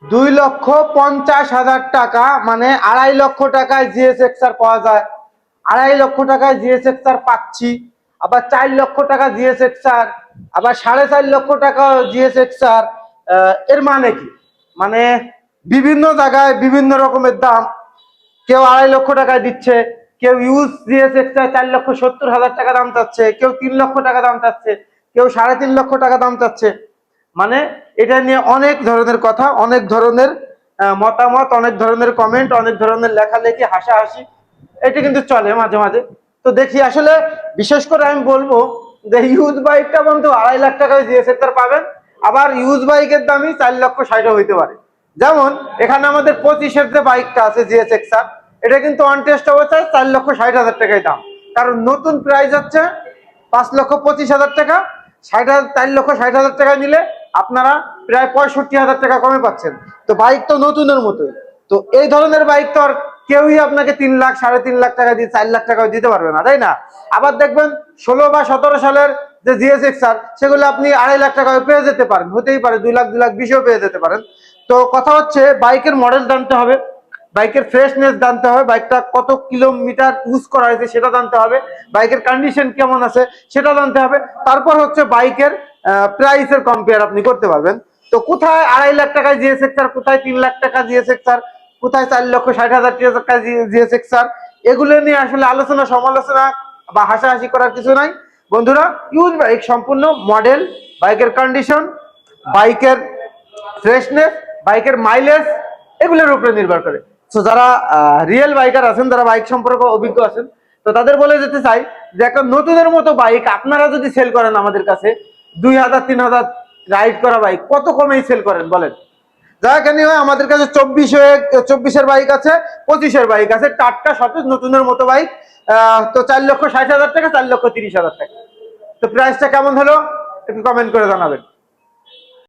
2,50,000 টাকা, মানে 2.5 লক্ষ টাকায় GSX-R পাওয়া যায়। 2.5 লক্ষ টাকায় GSX-R পাচ্ছি। আবার 4 লক্ষ টাকা GSX-R, আবার 4.5 লক্ষ টাকা GSX-R। এর মানে কি? মানে বিভিন্ন জায়গায় বিভিন্ন রকমের দাম। কেউ 2.5 লক্ষ টাকায় দিচ্ছে, কেউ ইউজ GSX-R 4,70,000 টাকা দাম চাচ্ছে, কেউ 3 লক্ষ টাকা দাম চাচ্ছে, কেউ 3.5 লক্ষ টাকা দাম চাচ্ছে। মানে এটা নিয়ে অনেক ধরনের কথা, অনেক ধরনের মতামত, অনেক ধরনের কমেন্ট, অনেক ধরনের লেখালেখি, হাসাহাসি, এটা কিন্তু চলে মাঝে মাঝে। তো দেখি আসলে বিশেষ করে আমি বলবো যে ইউজ বাইকটা বন্ধু 2.5 লাখ টাকায় GSX-R পাবেন, আবার ইউজ বাইকের দামই 4,60,000 হইতে পারে। যেমন এখানে আমাদের 25-এর যে বাইকটা আছে GSX-R, এটা কিন্তু অন টেস্ট অবস্থায় 4,60,000 টাকায় দাম। কারণ নতুন প্রাইস হচ্ছে 5,25,000 টাকা। 4,60,000 টাকায় নিলে আপনারা প্রায় 65,000 টাকা কমে পাচ্ছেন। তো বাইক তো নতুনের মতোই। তো এই ধরনের বাইক তো আর কেউই আপনাকে 3 লাখ 3.5 লাখ টাকা দিয়ে 4 লাখ টাকা দিতে পারবে না, তাই না? আবার দেখবেন 16 বা 17 সালের যে GSX-R, সেগুলো আপনি 2.5 লাখ টাকায় পেয়ে যেতে পারেন, হতেই পারে 2 লাখ 2 লাখ 20ও পেয়ে যেতে পারেন। তো কথা হচ্ছে বাইকের মডেল জানতে হবে, বাইকের ফ্রেশনেস জানতে হবে, বাইকটা কত কিলোমিটার ইউজ করা হয়েছে সেটা জানতে হবে, বাইকের কন্ডিশন কেমন আছে সেটা জানতে হবে। তারপর হচ্ছে বাইকের প্রাইসের কম্পেয়ার আপনি করতে পারবেন। তো কোথায় 2.5 লাখ টাকায় GSX-R, কোথায় 3 লাখ টাকা GSX-R, কোথায় 4,60,000 টাকা GSX-R, এগুলো নিয়ে আসলে আলোচনা সমালোচনা বা হাসাহাসি করার কিছু নাই বন্ধুরা। ইউজ বাইক সম্পূর্ণ মডেল, বাইকের কন্ডিশন, বাইকের ফ্রেশনেস, বাইকের মাইলেজ, এগুলোর উপরে নির্ভর করে। তো যারা রিয়েল বাইকার আছেন, যারা বাইক সম্পর্কে অভিজ্ঞ আছেন, তো তাদের বলে যেতে চাই যে একটা নতুনের মতো বাইক আপনারা যদি সেল করেন আমাদের কাছে, 2,000-3,000 রাইড করা বাইক কত কমেই সেল করেন বলেন? যারা কেন হয় আমাদের কাছে 24-এর বাইক আছে, 25-এর বাইক আছে, টাটকা সতেজ নতুনের মতো বাইক। তো 4,60,000 টাকা, 4,30,000 টাকা। তো প্রাইসটা কেমন হলো একটু কমেন্ট করে জানাবেন।